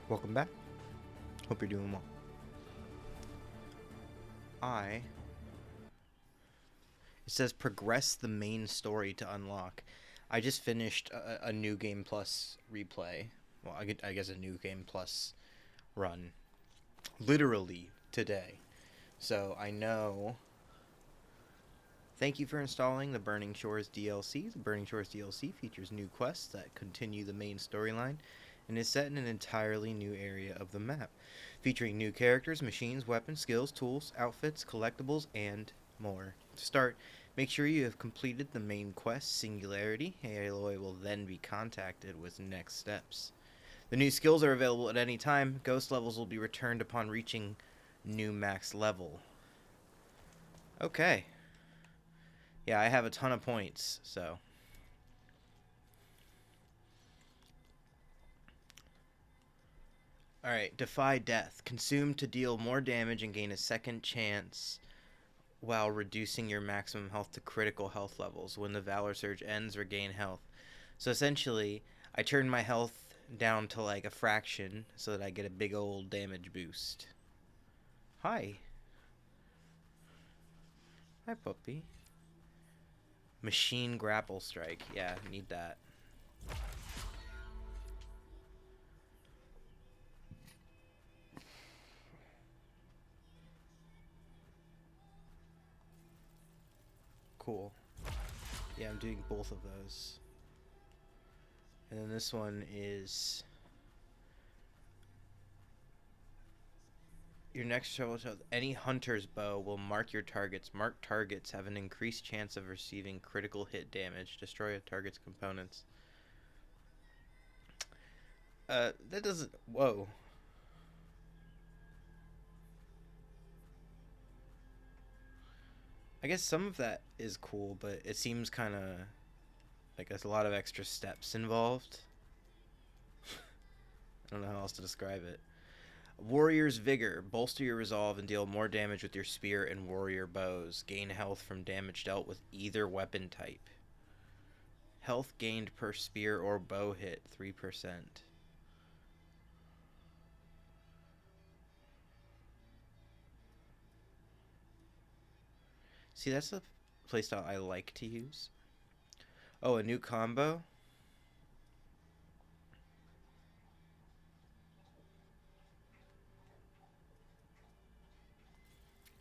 Welcome back. Hope you're doing well. It says progress the main story to unlock. I just finished a New Game Plus replay. Well, I guess a New Game Plus run. Literally today. So I know. Thank you for installing the Burning Shores DLC. The Burning Shores DLC features new quests that continue the main storyline and is set in an entirely new area of the map, featuring new characters, machines, weapons, skills, tools, outfits, collectibles, and more. To start, make sure you have completed the main quest, Singularity. Aloy will then be contacted with next steps. The new skills are available at any time. Ghost levels will be returned upon reaching new max level. Okay. Yeah, I have a ton of points, so. Alright, Defy Death. Consume to deal more damage and gain a second chance while reducing your maximum health to critical health levels. When the Valor Surge ends, regain health. So essentially, I turn my health down to like a fraction so that I get a big old damage boost. Hi. Hi, puppy. Machine Grapple Strike. Yeah, need that. Cool. Yeah, I'm doing both of those. And then this one is your next trouble child. Any hunter's bow will mark your targets. Marked targets have an increased chance of receiving critical hit damage. Destroy a target's components. That doesn't. Whoa. I guess some of that is cool, but it seems kind of like there's a lot of extra steps involved. I don't know how else to describe it. Warrior's Vigor. Bolster your resolve and deal more damage with your spear and warrior bows. Gain health from damage dealt with either weapon type. Health gained per spear or bow hit, 3%. See, that's a playstyle I like to use. Oh, a new combo?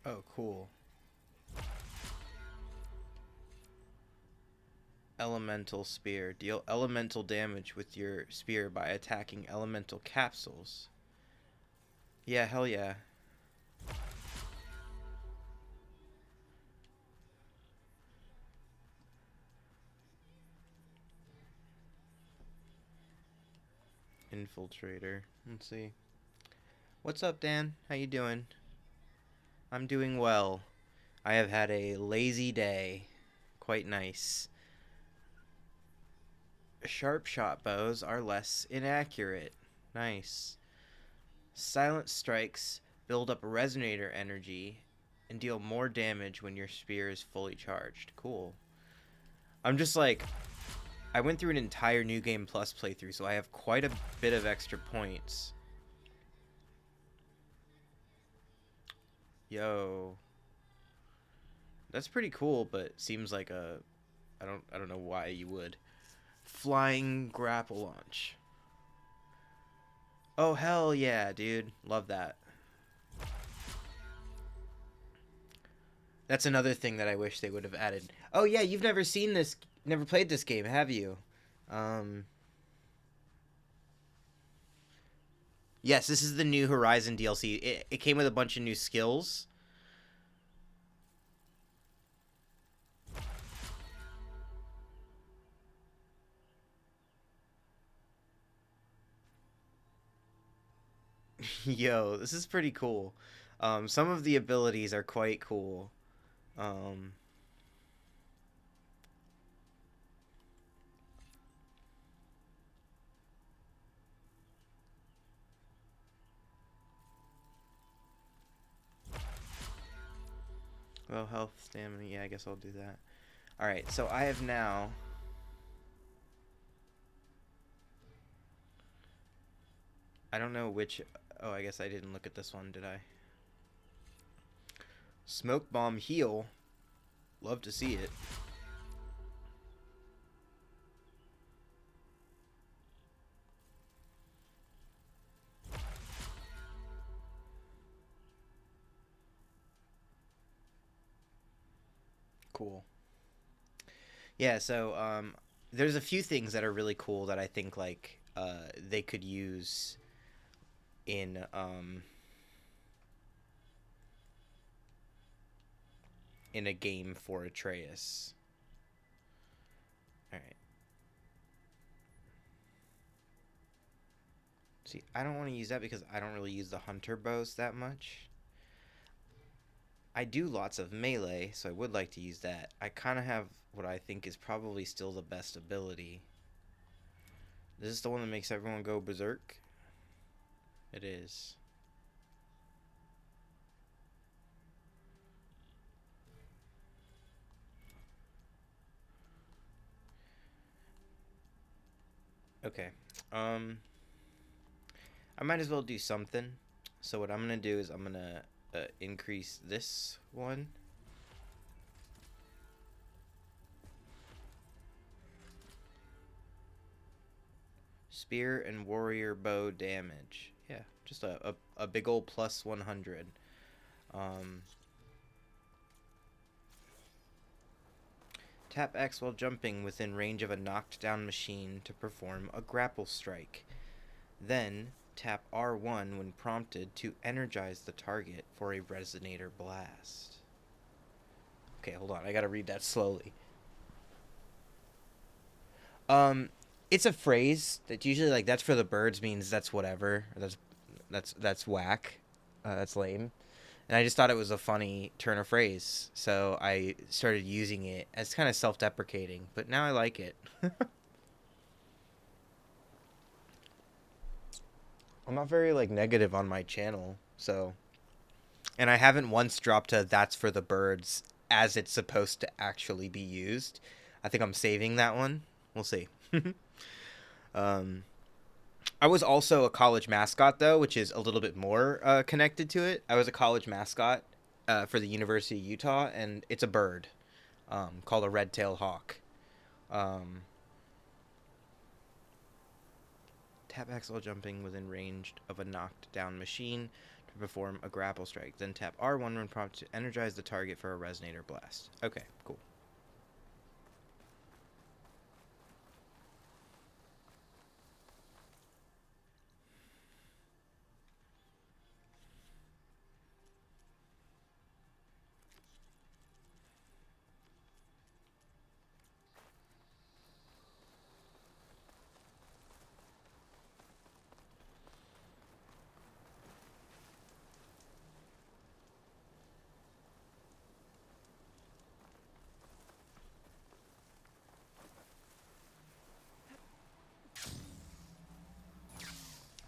Oh, cool. Elemental Spear. Deal elemental damage with your spear by attacking elemental capsules. Yeah, hell yeah. Infiltrator. Let's see. What's up, Dan? How you doing? I'm doing well. I have had a lazy day. Quite nice. Sharp shot bows are less inaccurate. Nice. Silent strikes build up resonator energy and deal more damage when your spear is fully charged. Cool. I'm just like, I went through an entire New Game Plus playthrough, so I have quite a bit of extra points. Yo. That's pretty cool, but seems like a I don't know why you would. Flying grapple launch. Oh hell yeah, dude. Love that. That's another thing that I wish they would have added. Oh yeah, you've never seen this, never played this game, have you? Um, yes, this is the new Horizon DLC. It came with a bunch of new skills. Yo, this is pretty cool. Some of the abilities are quite cool. Um, well, health, stamina. Yeah, I guess I'll do that. All right, so I have now. I don't know which. Oh, I guess I didn't look at this one, did I? Smoke bomb heal. Love to see it. Cool. Yeah, so there's a few things that are really cool that I think like they could use in in a game for Atreus. All right. See, I don't want to use that because I don't really use the hunter bows that much. I do lots of melee, so I would like to use that. I kind of have what I think is probably still the best ability. Is this the one that makes everyone go berserk? It is. Okay. Um, I might as well do something. So what I'm gonna do is I'm gonna increase this one. Spear and warrior bow damage. Yeah, just a big old plus 100. Um, Tap X while jumping within range of a knocked down machine to perform a grapple strike. Then tap R1 when prompted to energize the target for a resonator blast. Okay, hold on. I gotta read that slowly. Um, it's a phrase that usually like that's for the birds means that's whatever. Or that's whack. That's lame. And I just thought it was a funny turn of phrase, so I started using it as kind of self-deprecating. But now I like it. I'm not very like negative on my channel, so and I haven't once dropped a "that's for the birds" as it's supposed to actually be used. I think I'm saving that one. We'll see. um, I was also a college mascot though, which is a little bit more connected to it. I was a college mascot for the University of Utah, and it's a bird called a red-tailed hawk. Um, Tap X while jumping within range of a knocked down machine to perform a grapple strike. Then tap R1 when prompted to energize the target for a resonator blast. Okay, cool.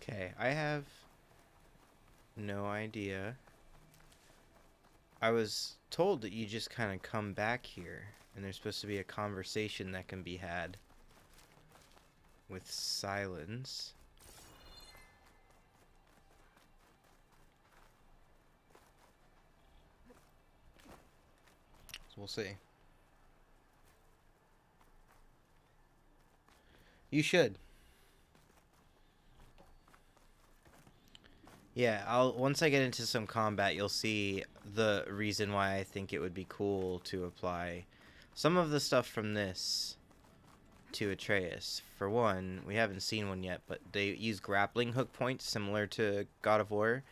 Okay, I have no idea. I was told that you just kind of come back here, and there's supposed to be a conversation that can be had with silence. So we'll see. You should. Yeah, I'll once I get into some combat, you'll see the reason why I think it would be cool to apply some of the stuff from this to Atreus. For one, we haven't seen one yet, but they use grappling hook points similar to God of War,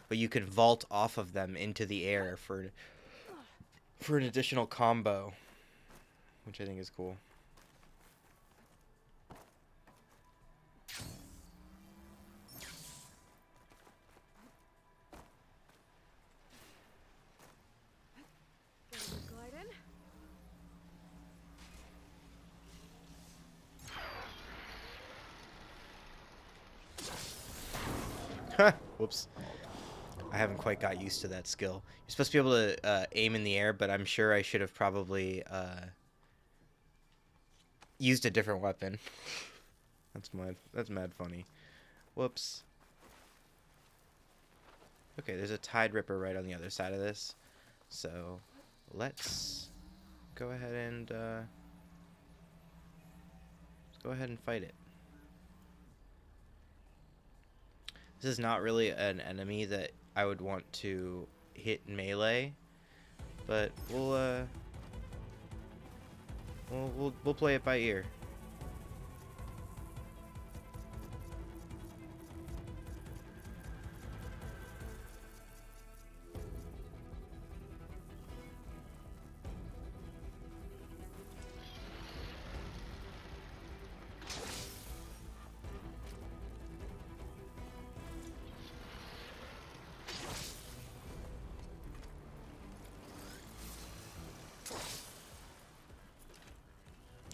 but you can vault off of them into the air for an additional combo, which I think is cool. Whoops. I haven't quite got used to that skill. You're supposed to be able to aim in the air, but I'm sure I should have probably used a different weapon. That's mad funny. Whoops. Okay, there's a Tide Ripper right on the other side of this. So let's go ahead and fight it. This is not really an enemy that I would want to hit melee, but we'll play it by ear.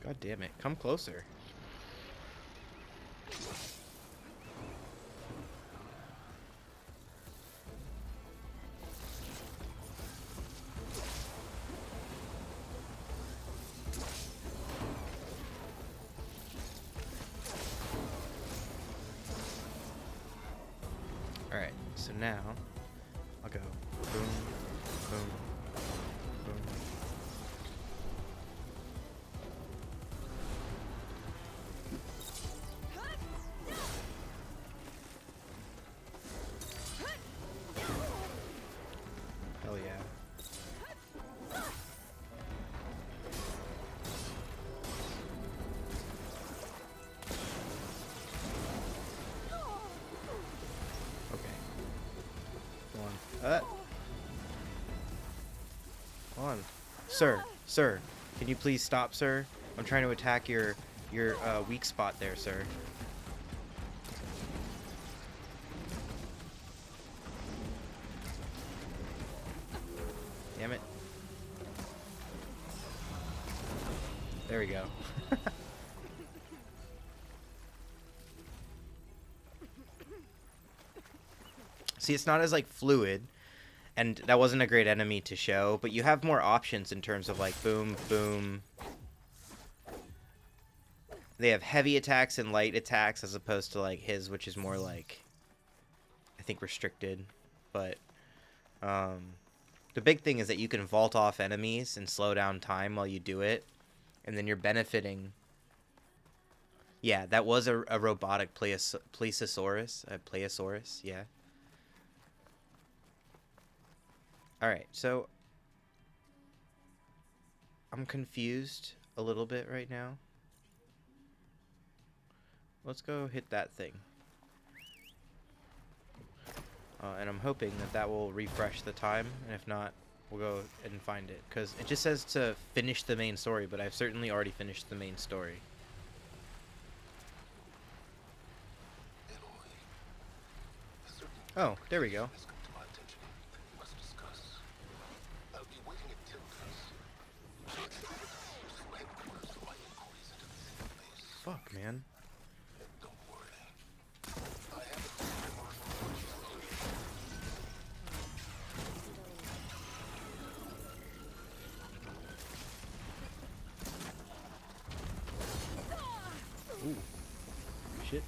God damn it, come closer. Alright, so now I'll go boom, boom, boom. Hell yeah. Okay. Come on. Come on. Sir, can you please stop, sir? I'm trying to attack your weak spot there, sir. Damn it. There we go. See, it's not as like fluid, and that wasn't a great enemy to show, but you have more options in terms of like boom, boom. They have heavy attacks and light attacks as opposed to like his, which is more like, I think, restricted. But the big thing is that you can vault off enemies and slow down time while you do it, and then you're benefiting. Yeah, that was a robotic Plesiosaurus. Plesiosaurus, yeah. Alright, so I'm confused a little bit right now. Let's go hit that thing. And I'm hoping that that will refresh the time, and if not, we'll go and find it. Because it just says to finish the main story, but I've certainly already finished the main story. Oh, there we go. Fuck, man. Ooh. Shit.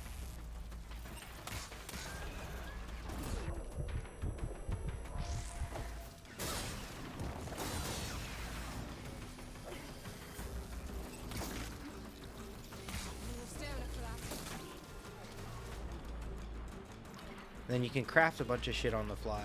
Then you can craft a bunch of shit on the fly.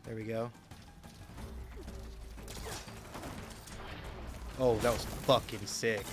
There we go. Oh, that was fucking sick.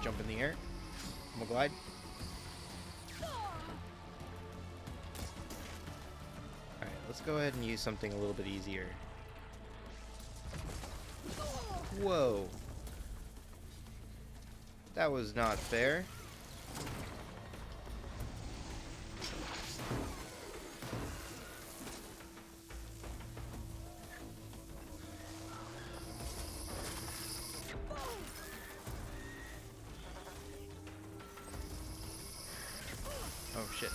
jump in the air. I'm gonna glide. Alright, let's go ahead and use something a little bit easier. Whoa. That was not fair. Oh shit.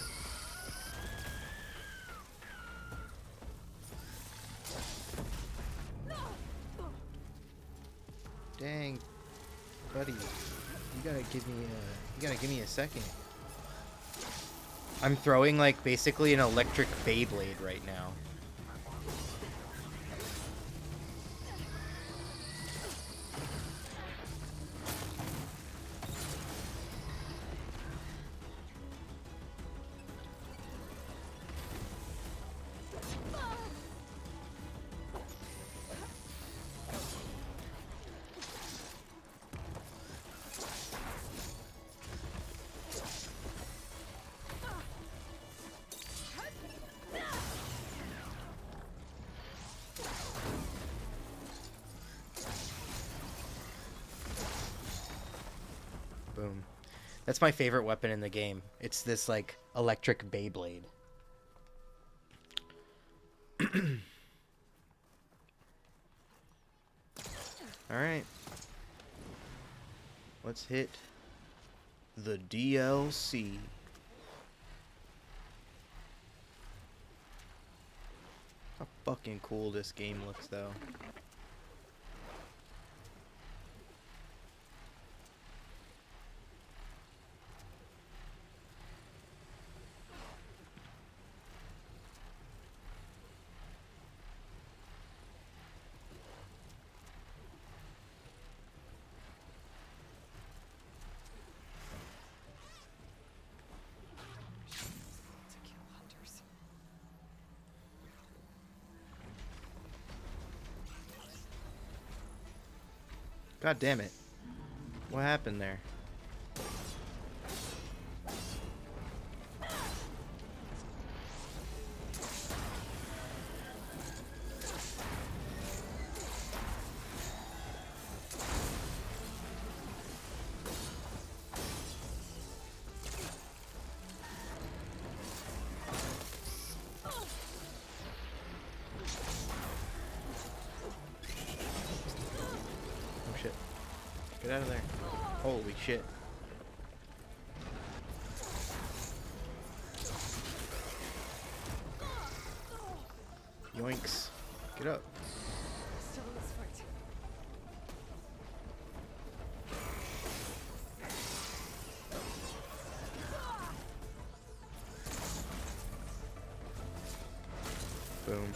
Dang, buddy, you gotta give me a second. I'm throwing like basically an electric Beyblade right now. Boom. That's my favorite weapon in the game. It's this, like, electric Beyblade. Alright. Let's hit the DLC. How fucking cool this game looks, though. God damn it. What happened there? Shit. Get out of there. Holy shit. Yoinks. Get up. Still in this fight. Boom.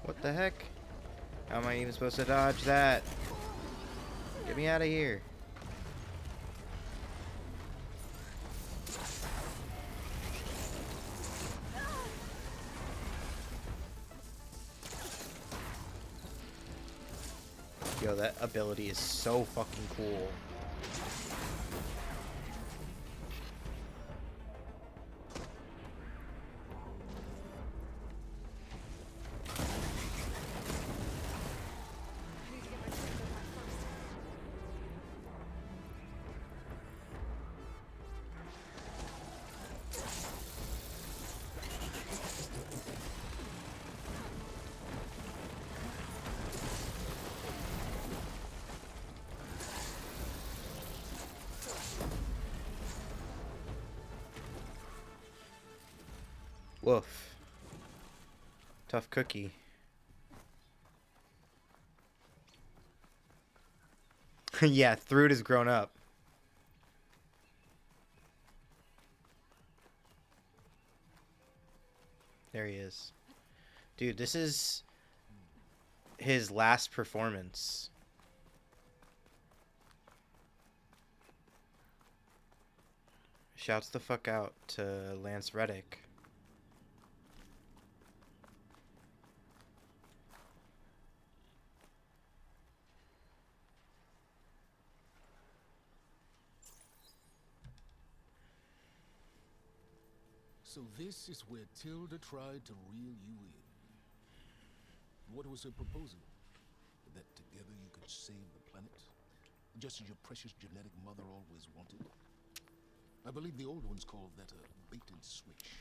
What the heck? How am I even supposed to dodge that? Get me out of here. Yo, that ability is so fucking cool. Woof. Tough cookie. Yeah, Thrud has grown up. There he is. Dude, this is his last performance. Shouts the fuck out to Lance Reddick. So this is where Tilda tried to reel you in. What was her proposal? That together you could save the planet? Just as your precious genetic mother always wanted? I believe the old ones called that a bait and switch.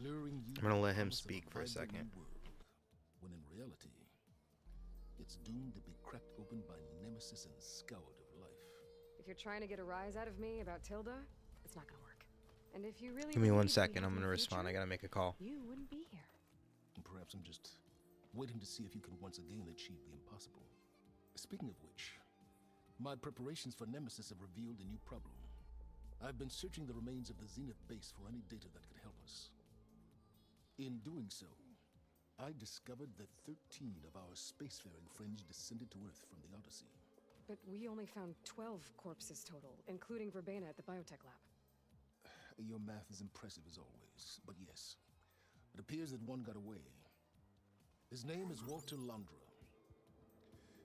Luring you I'm gonna let him promise of speak for a vibrant second. new world, when in reality, it's doomed to be cracked open by nemesis and scoured of life. If you're trying to get a rise out of me about Tilda, it's not gonna work. And if you really Give me one believe we second. have I'm no gonna respond. I future, gotta make a call. you wouldn't be here. And perhaps I'm just waiting to see if you can once again achieve the impossible. Speaking of which, my preparations for Nemesis have revealed a new problem. I've been searching the remains of the Zenith base for any data that could help us. In doing so, I discovered that 13 of our spacefaring friends descended to Earth from the Odyssey. But we only found 12 corpses total, including Verbena at the biotech lab. Your math is impressive as always, but yes, it appears that one got away. His name is Walter Landra.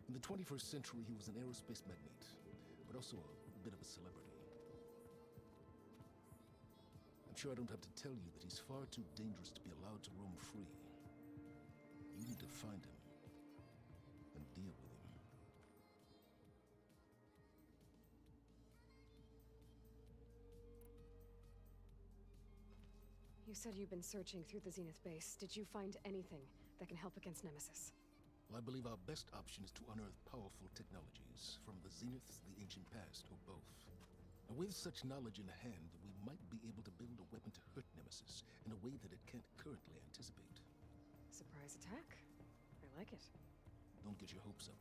In the 21st century, he was an aerospace magnate, but also a bit of a celebrity. I'm sure I don't have to tell you that he's far too dangerous to be allowed to roam free. You need to find him and deal with him. You said you've been searching through the Zenith base. Did you find anything that can help against Nemesis? Well, I believe our best option is to unearth powerful technologies from the Zenith, the ancient past, or both. And with such knowledge in hand, we might be able to build a weapon to hurt Nemesis in a way that it can't currently anticipate. Surprise attack? I like it. Don't get your hopes up.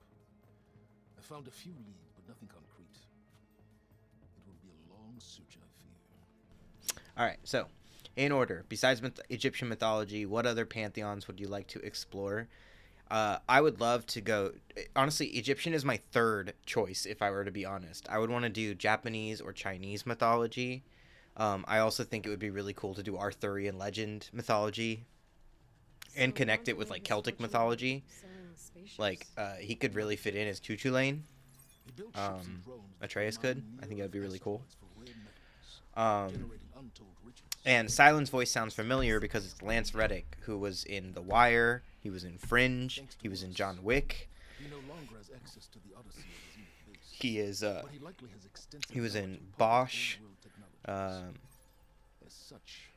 I found a few leads, but nothing concrete. It will be a long search, I fear. All right. So, in order, besides Egyptian mythology, what other pantheons would you like to explore? I would love to go. Honestly, Egyptian is my third choice, if I were to be honest. I would want to do Japanese or Chinese mythology. I also think it would be really cool to do Arthurian legend mythology and So connect it Landra with made like his Celtic fortune mythology. selling spaceships. Like he could really fit in as Cuchulainn. Lane. He built ships and drones that Atreus could could. mine I think that'd be really cool. asteroids for rare metals, generating untold riches. And Silen's voice sounds familiar because it's Lance Reddick, who was in The Wire, he was in Fringe, he was in John Wick. He no longer has access to the Odyssey of the Zenith base, He is but he likely has extensive he was in knowledge of Bosch. old-world technologies. As such,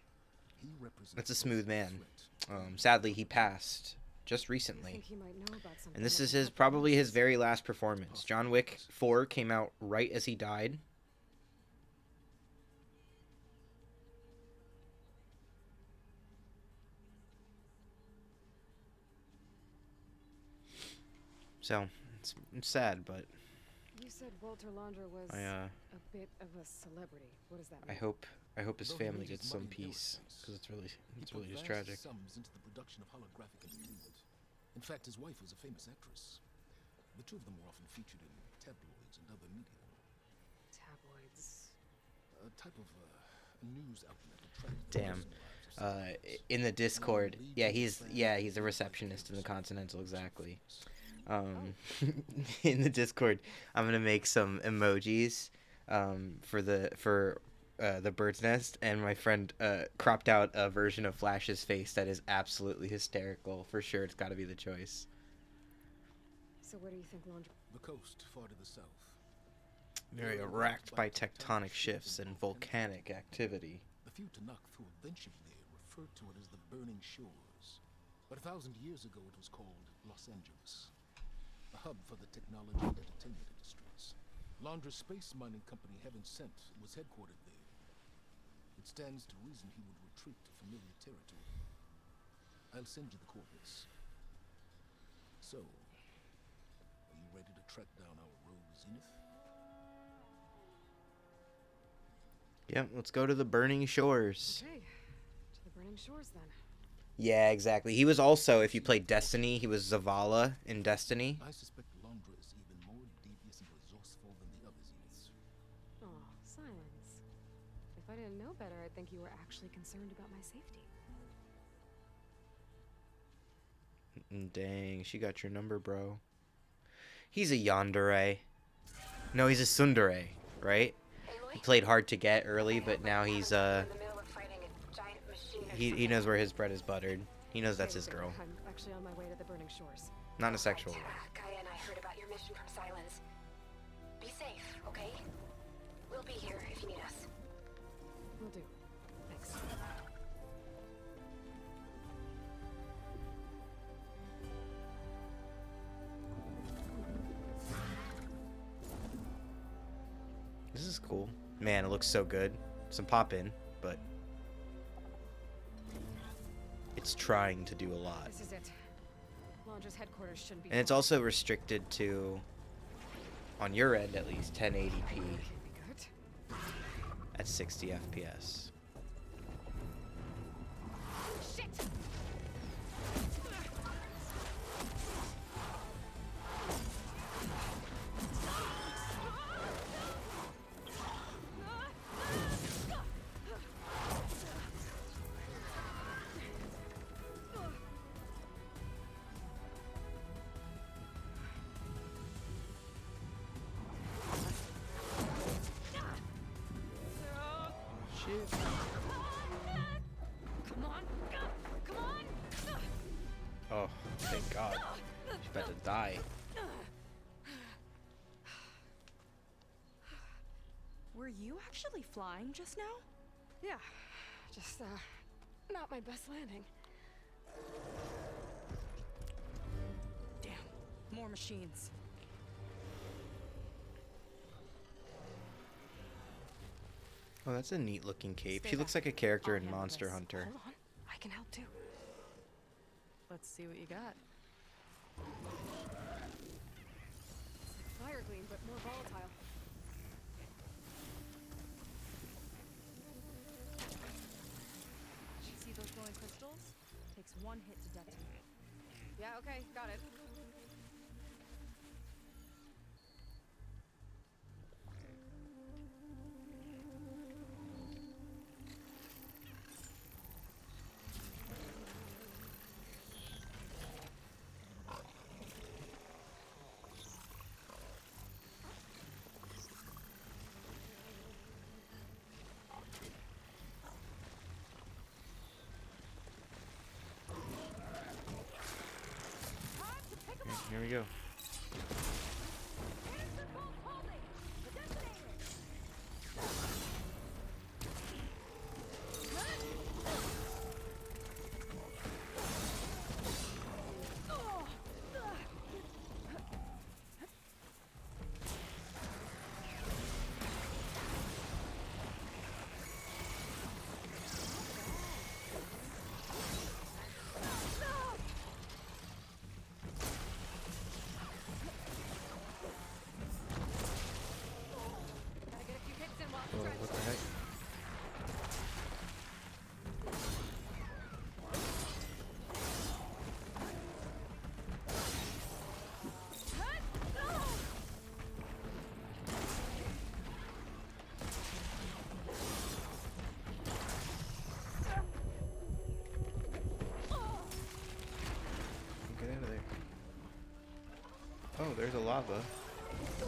he represents That's a both smooth a man. threat Sadly, he passed just I recently. think he might know about something And this that is can his help probably his Nemesis. very last performance. John Wick 4 came out right as he died. So, it's sad, but You said Walter Landra was I a bit of a celebrity. What does that I mean? hope his Though he family made his gets some money in peace, aerospace, because it's he really put just vast tragic. sums into the production of holographic entertainment. In fact, his wife was a famous actress. The two of them were often featured in tabloids and other media. Tabloids. A type of news outlet that tracked the Damn. personal lives of celebrities. In the Discord, he's a receptionist in the Continental, exactly. In the Discord, I'm gonna make some emojis for the bird's nest, and my friend cropped out a version of Flash's face that is absolutely hysterical. For sure, it's got to be the choice. So where do you think Landra... The coast, far to the south. Very racked by tectonic shifts and volcanic activity. The few Tanakh who have ventured there referred to it as the Burning Shores. But 1,000 years ago, it was called Los Angeles, a hub for the technology and entertainment industries. Landra's space mining company, Heaven Sent, was headquartered there. It stands to reason he would retreat to familiar territory. I'll send you the coordinates. So, are you ready to track down our rogue Zenith? Yep, let's go to the Burning Shores. Okay, to the Burning Shores then. Yeah, exactly. He was also, if you played Destiny, he was Zavala in Destiny. I suspect Landra is even more devious and resourceful than the other Zeniths. Oh, silence. If I didn't know better, I'd think you were actually concerned about my safety. Dang, she got your number, bro. He's a yandere. No, he's a tsundere, right? He played hard to get early, but now he's in the middle of fighting a giant he knows where his bread is buttered. He knows that's his girl. I'm actually on my way to the Burning Shores. Not in a sexual way. Gaia and I heard about your mission from Silence. Be safe, okay? We'll be here if you need us. Will do. Thanks. This is cool. Man, it looks so good. Some pop in, but it's trying to do a lot. This is it. Londra's headquarters shouldn't be. And it's far. also restricted to, on your end at least, 1080p Can't be good. at 60 FPS. Shit! Shit. Come on! Come on! Oh, thank God. She's about to die. Were you actually flying just now? Yeah, just not my best landing. Damn, more machines. Oh, that's a neat looking cape. Stay She looks back. like a character I'll in handle Monster this. Hunter. Hold on, I can help too. Let's see what you got. Fire gleam, but more volatile. See those glowing crystals? Takes one hit to detonate. Yeah, okay, got it. Here we go. Gotta get a few hits in while Oh, it's what the heck? Get out of there. Oh, there's a lava. Oh,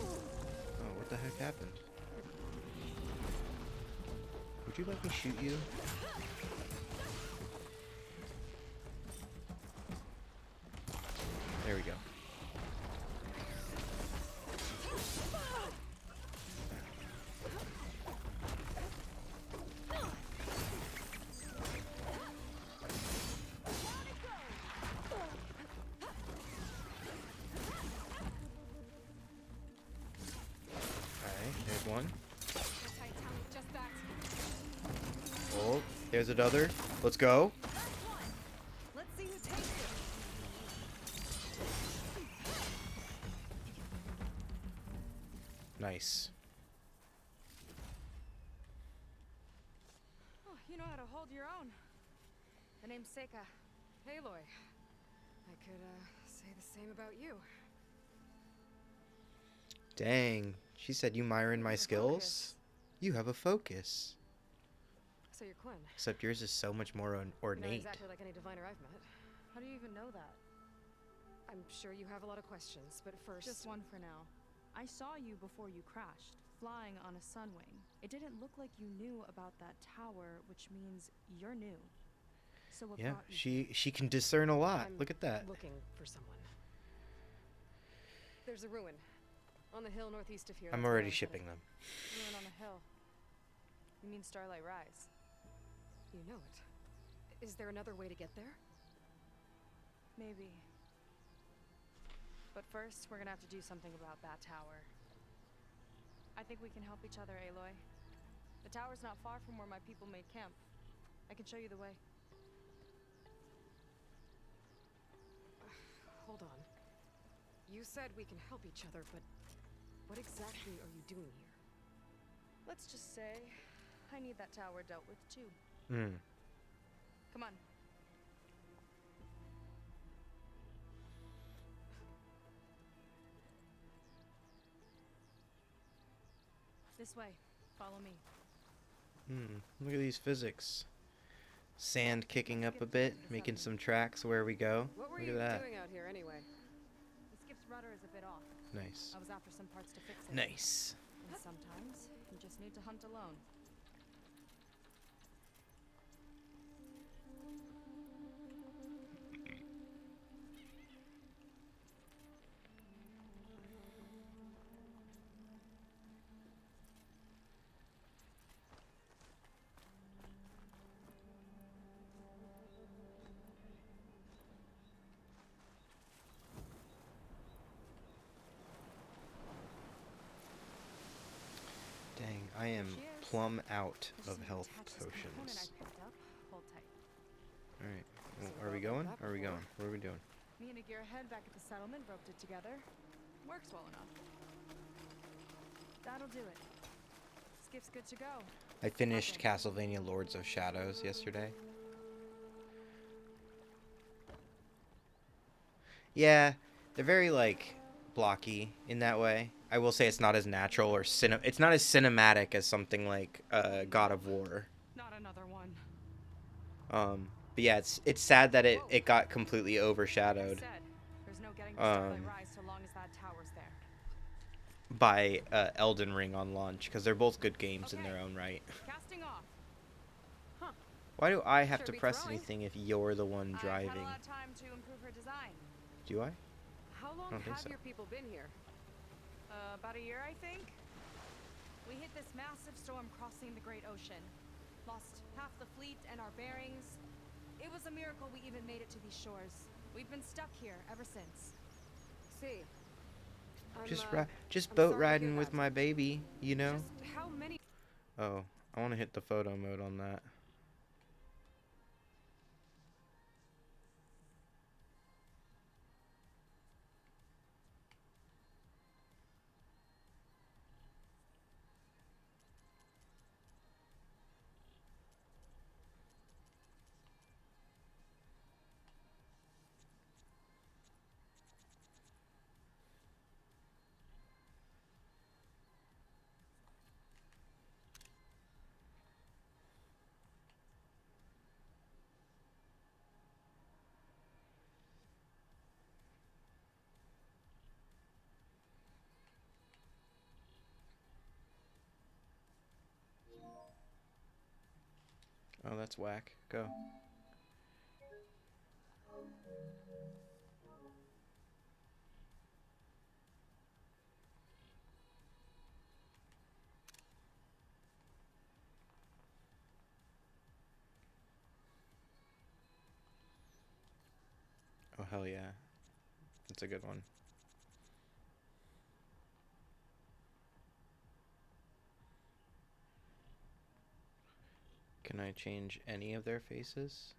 what the heck happened? Would you let me shoot you? There we go. Alright, there's one. tight town with just that. Oh, there's another. Let's go. Let's see who takes it. Nice. Oh, you know how to hold your own. The name's Seika. Aloy. I could say the same about you. Dang. She said you miring my have a skills? You have a focus. So you're Quinn. Except yours is so much more Not ornate. exactly like any diviner I've met. How do you even know that? I'm sure you have a lot of questions, but first... Just one for now. I saw you before you crashed, flying on a sunwing. It didn't look like you knew about that tower, which means you're new. So what Yeah, brought you? she can discern a lot. I'm Look at that. looking for someone. There's a ruin on the hill northeast of here. I'm That's where already I'm headed. shipping them. Ruin on a hill. You mean Starlight Rise? You know it. Is there another way to get there? Maybe. But first, we're gonna have to do something about that tower. I think we can help each other, Aloy. The tower's not far from where my people made camp. I can show you the way. Hold on. You said we can help each other, but what exactly are you doing here? Let's just say I need that tower dealt with too. Hmm. Come on. This way. Follow me. Look at these physics. Sand kicking up a bit, making some tracks where we go. What were Look you at that. doing out here anyway? The skip's rudder is a bit off. Nice. I was after some parts to fix it. Nice. And sometimes you just need to hunt alone. Dang, I am Cheers. plumb out There's of some health detached component I potions. picked up. Hold tight. Alright. Well, So are we about going? that Are we before. going? What are we doing? Me and a gearhead back at the settlement roped it together. Works well enough. That'll do it. Skiff's good to go. I finished Okay. Castlevania Lords of Shadows yesterday. Yeah, they're very like blocky in that way. I will say it's not as natural or it's not as cinematic as something like God of War. Not another one. But yeah, it's sad that it got completely overshadowed Said, there's no getting to Starlight Um, Rise so long as that tower's there. by Elden Ring on launch because they're both good games in their own right. Casting off. Why do I have Sure to beats press rowing. anything if you're the one I've had driving? a lot of time to improve her design. Do I? How long don't think have so. your people been here? About a year, I think. We hit this massive storm crossing the Great Ocean. Lost half the fleet and our bearings. It was a miracle we even made it to these shores. We've been stuck here ever since. See. Just I'm boat sorry to hear riding with that. my baby, you know? Just how many? Oh, I want to hit the photo mode on that. Oh, that's whack. Go. Oh, hell yeah. That's a good one. Can I change any of their faces?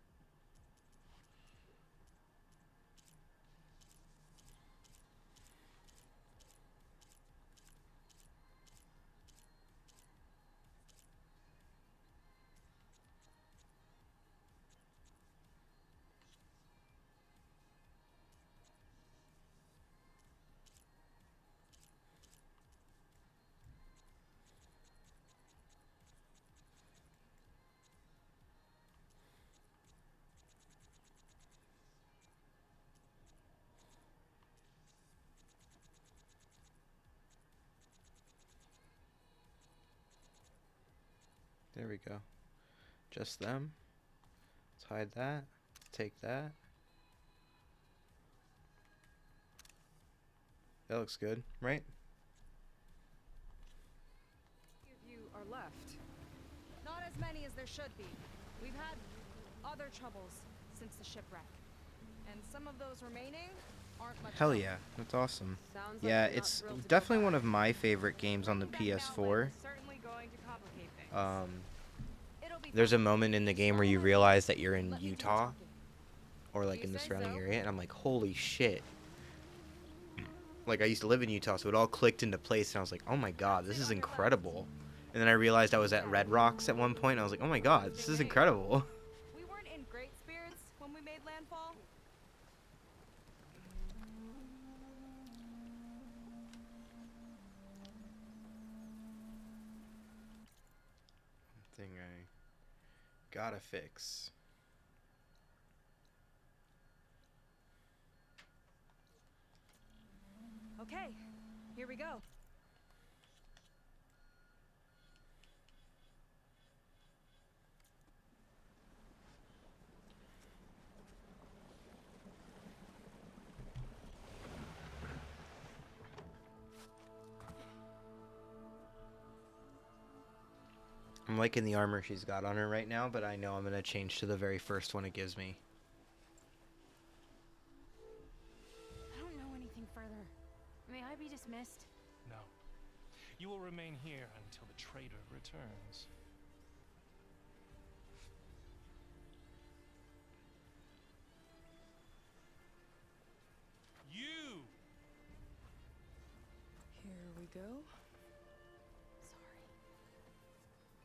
There we go. Just them. Let's hide that. Take that. That looks good, right? Few of you are left. Not as many as there should be. We've had other troubles since the shipwreck. And some of those remaining aren't much Hell help. yeah, that's awesome. Sounds like Yeah, you're not it's thrilled to go definitely back. one of my favorite games on the Bringing back PS4. Outland is certainly going to complicate things. It'll be There's a fine. moment in the game where you Follow realize that you're in Let me do the Utah talking. or like You in the say surrounding so. area, and I'm like, holy shit. Like, I used to live in Utah, so it all clicked into place, and I was like, oh my god, this is incredible. And then I realized I was at Red Rocks at one point, and I was like, oh my god, this is incredible. We weren't in great spirits when we made landfall. Thing I gotta fix. Okay, here we go. I'm liking the armor she's got on her right now, but I know I'm gonna change to the very first one it gives me. I don't know anything further. May I be dismissed? No. You will remain here until the traitor returns. You! Here we go. Sorry.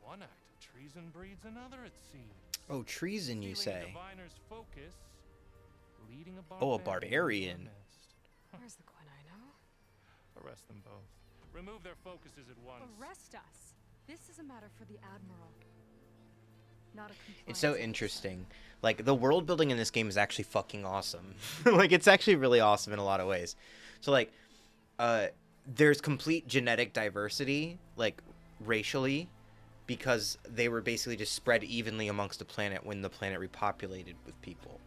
One act of treason breeds another, it seems. Oh, treason, you Stealing a say? diviner's focus, leading a Oh, a barbarian. barbarian. Where's the Quinn I know? Arrest them both. Remove their focuses at once. Arrest us. This is a matter for the Admiral. Not a compliance It's so officer. interesting. Like, the world building in this game is actually fucking awesome. Like, it's actually really awesome in a lot of ways. So, like, there's complete genetic diversity, like, racially, because they were basically just spread evenly amongst the planet when the planet repopulated with people.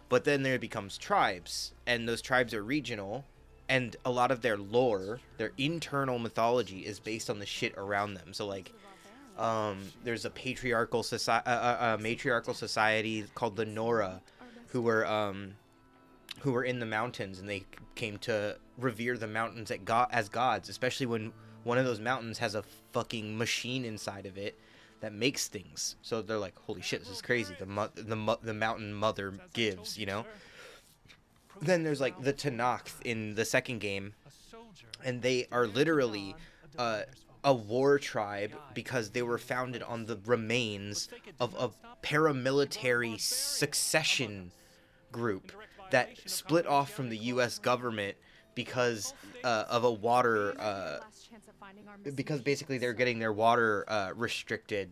But then there becomes tribes, and those tribes are regional, and a lot of their lore, their internal mythology, is based on the shit around them. So, like, there's a patriarchal matriarchal society called the Nora, who were in the mountains, and they came to revere the mountains as gods, especially when one of those mountains has a fucking machine inside of it that makes things. So they're like, holy shit, this is crazy. The mountain mother As I told gives, you know. sir. Then there's like the Tanakh in the second game, A soldier. and they are literally a war tribe because they were founded on the remains of a paramilitary succession group that split off from the U.S. government because of a water Last chance at finding our missing because basically they're pieces. getting their water restricted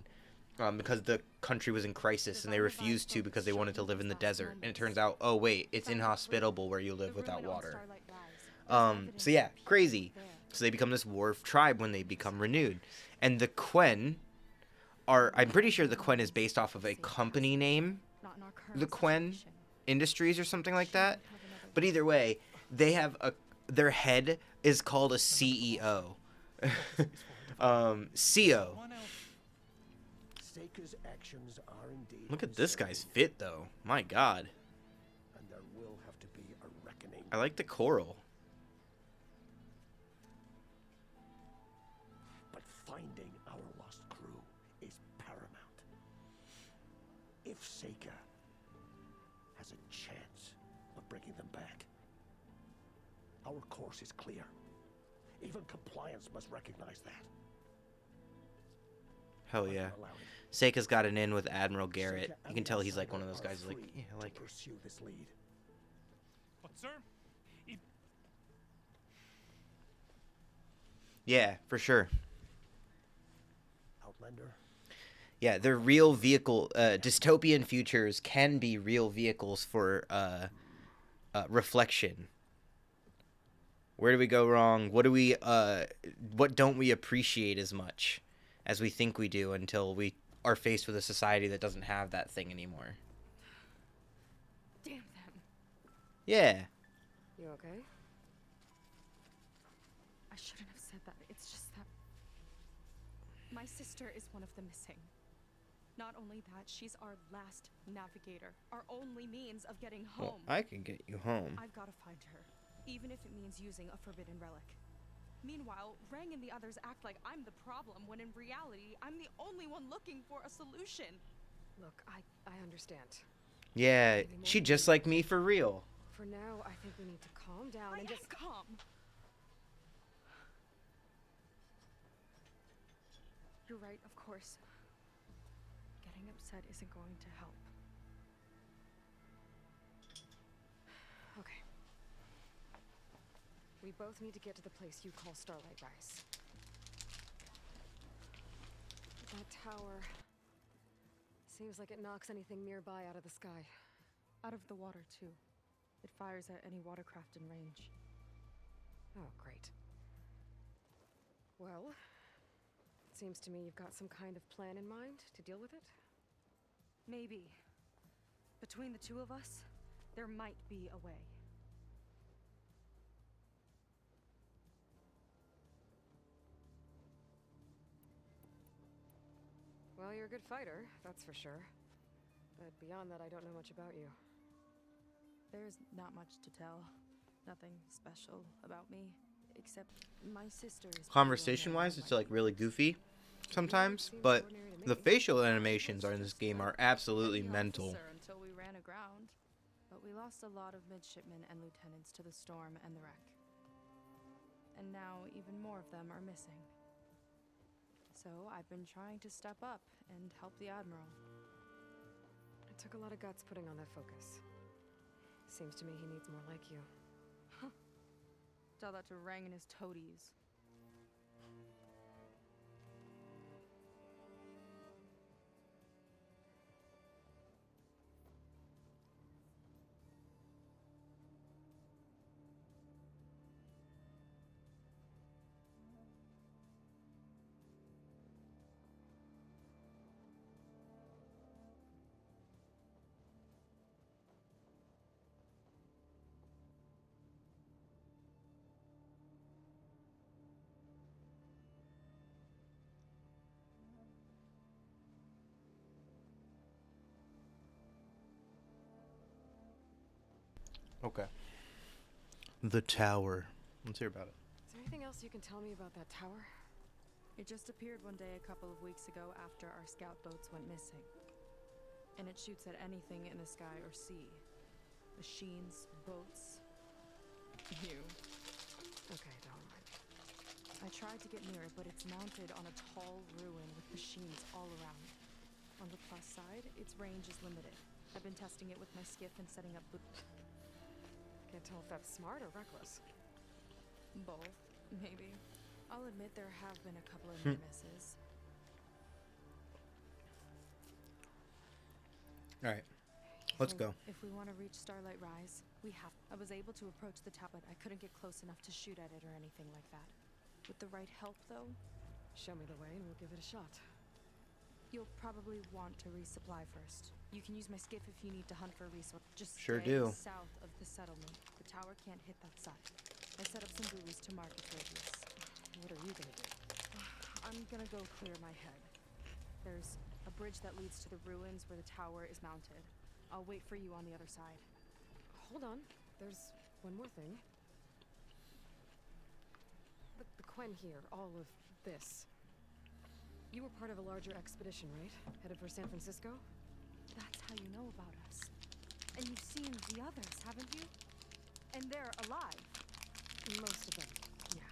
because the country was in crisis, and they refused to because they wanted to live in the desert. And it turns out, oh wait, it's inhospitable where you live The without ruin on water. Starlight Rise. There's So yeah, evidence of crazy. there. So they become this dwarf tribe when they become renewed. And the Quen are, I'm pretty sure the Quen is based off of a company name, Not in our current the Quen situation. Industries or something like Sure, that. we have another But one. either way, they have their head is called a CEO. CEO. One else. Saker's actions are indeed. Look at this guy's unsettling, fit though. My god. and there will have to be a reckoning. I like the coral. But finding our lost crew is paramount. If Saker has a chance of bringing them back, our course is clear. Even compliance must recognize that. Hell But yeah. allow him. Seika's got an in with Admiral Garrett. Saker You and can tell the he's like one of Outsider those guys are like, free yeah, to like, pursue this lead. But sir, if yeah, for sure. Outlander, Yeah, they're real vehicle. Dystopian futures can be real vehicles for reflection. Where do we go wrong? What don't we appreciate as much as we think we do until we are faced with a society that doesn't have that thing anymore? Yeah. You okay? I shouldn't have said that. It's just that my sister is one of the missing. Not only that, she's our last navigator, our only means of getting home. Well, I can get you home. I've got to find her, even if it means using a forbidden relic. Meanwhile, Rang and the others act like I'm the problem, when in reality, I'm the only one looking for a solution. Look, I understand. Yeah, she just like me for real. For now, I think we need to calm down I and am just... calm. You're right, of course. Getting upset isn't going to help. Okay. We both need to get to the place you call Starlight Rise. That tower... seems like it knocks anything nearby out of the sky. Out of the water, too. It fires at any watercraft in range. Oh, great. Well, it seems to me you've got some kind of plan in mind to deal with it. Maybe. Between the two of us, there might be a way. Well, you're a good fighter, that's for sure. But beyond that, I don't know much about you. There's not much to tell. Nothing special about me, except my sister is... Conversation-wise, it's like really goofy sometimes, but the facial animations in this game are absolutely mental. Until we ran aground. But we lost a lot of midshipmen and lieutenants to the storm and the wreck. And now even more of them are missing. So I've been trying to step up and help the Admiral. It took a lot of guts putting on that focus. Seems to me he needs more like you. Tell that to Rang and his toadies. Okay. The tower. Let's hear about it. Is there anything else you can tell me about that tower? It just appeared one day a couple of weeks ago after our scout boats went missing. And it shoots at anything in the sky or sea. Machines, boats, you. Okay, don't mind. I tried to get near it, but it's mounted on a tall ruin with machines all around. On the plus side, its range is limited. I've been testing it with my skiff and setting up Can't tell if that's smart or reckless. both, maybe. I'll admit there have been a couple of near misses. Alright. Let's go. If we want to reach Starlight Rise, we have. I was able to approach the tower, but I couldn't get close enough to shoot at it or anything like that. With the right help, though, Show me the way and we'll give it a shot. you'll probably want to resupply first. You can use my skiff if you need to hunt for resources. Just Sure stay do. south of the settlement. The tower can't hit that side. I set up some buoys to mark its radius. What are you gonna do? I'm gonna go clear my head. There's a bridge that leads to the ruins where the tower is mounted. I'll wait for you on the other side. Hold on. There's one more thing. The Quen here, all of this. You were part of a larger expedition, right? Headed for San Francisco? That's how you know about us. And you've seen the others, haven't you? And they're alive. Most of them, yeah.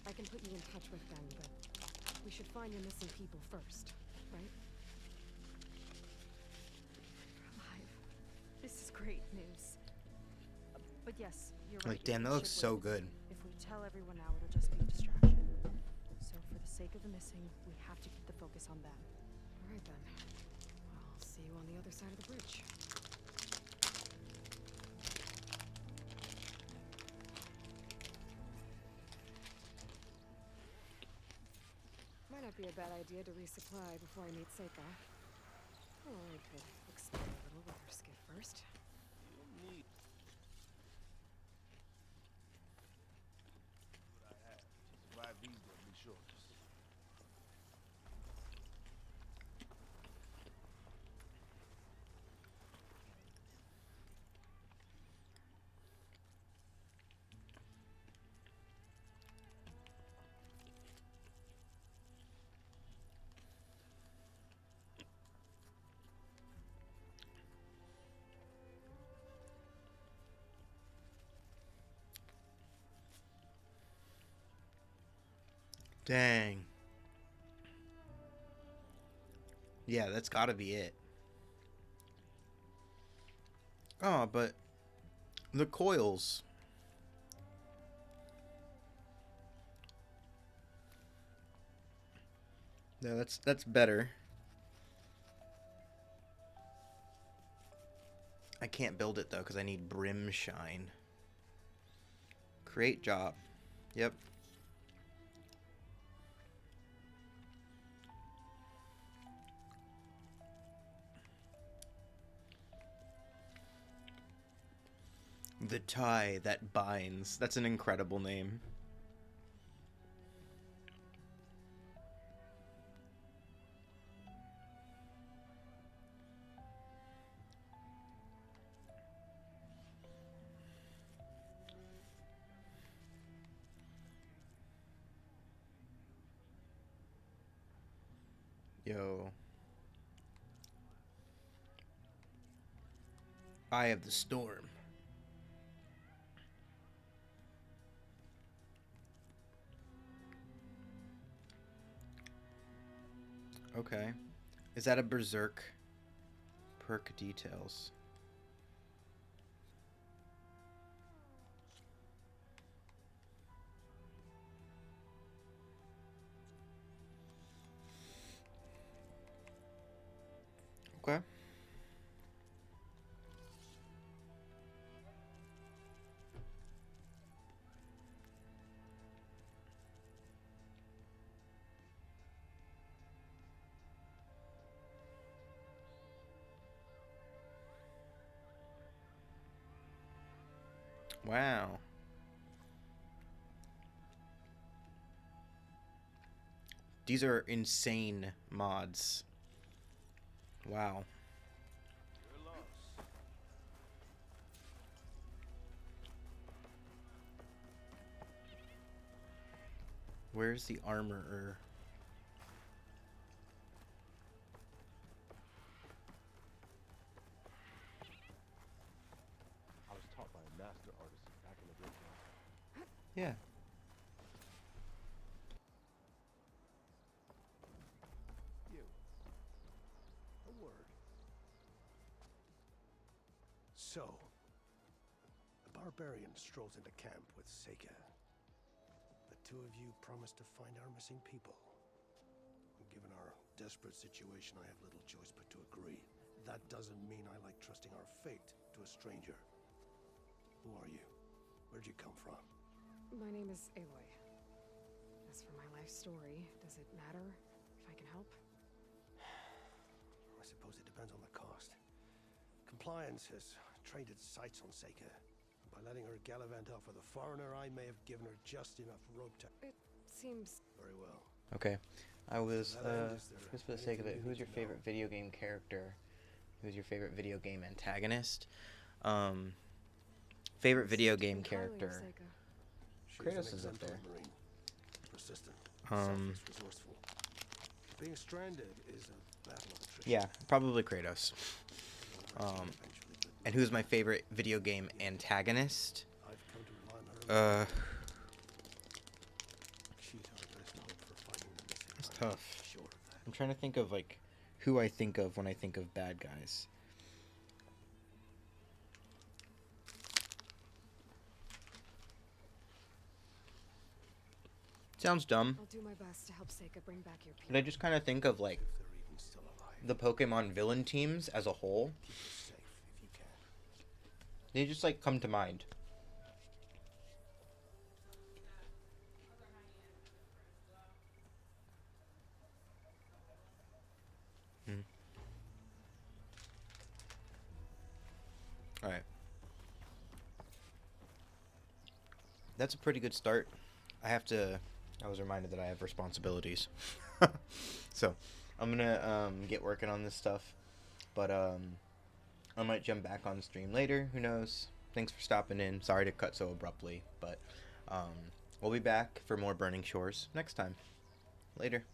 I can put you in touch with them, but we should find your missing people first, right? Alive. This is great news. But yes, you're right. Like, damn, that we looks should so wait. good. If we tell everyone now, it'll just be a distraction. So for the sake of the missing, we have to keep the focus on them. All right then. I'll see you on the other side of the bridge. Might not be a bad idea to resupply before I meet Seika. Or I could explore a little with her skiff first. shores. Dang. Yeah, that's gotta be it. Oh, but the coils. Yeah, that's better. I can't build it though because I need brim shine. Create job. Yep. The tie that binds. That's an incredible name. Yo. Eye of the Storm. Okay. Is that a berserk? Perk details. Okay. Wow. These are insane mods. Wow. Where's the armorer? I was taught by a master artist back in the day. Yeah. You. A word. So, the barbarian strolls into camp with Seika. The two of you promised to find our missing people. Given our desperate situation, I have little choice but to agree. That doesn't mean I like trusting our fate to a stranger. Who are you? Where'd you come from? My name is Aloy. As for my life story, does it matter if I can help? I suppose it depends on the cost. Compliance has trained its sights on Seika. By letting her gallivant off with a foreigner, I may have given her just enough rope to... It seems... Very well. Okay. I was, To that end, is there just for the sake of it, anything you who's need your to favorite know? video game character? Who's your favorite video game antagonist? Favorite video game Speaking highly of character. Seika. She's Kratos an is up exemplary there. Marine. Persistent, Um, selfless, resourceful. Being stranded is a battle of attrition. Yeah, probably Kratos. One hurts you Um, eventually, but And who's my favorite video game antagonist? I've come to rely on her. She's our best hope for finding the missing That's party. tough. Sure of that. I'm trying to think of like who I think of when I think of bad guys. Sounds dumb, I'll do my best to help Seika bring back your people. but I just kind of think of like If they're even still alive, the Pokemon villain teams as a whole. keep her safe if you can. They just like come to mind. All right. That's a pretty good start. I have to I was reminded that I have responsibilities. So, I'm gonna get working on this stuff. But I might jump back on stream later. Who knows? Thanks for stopping in. Sorry to cut so abruptly, but we'll be back for more Burning Shores next time. Later.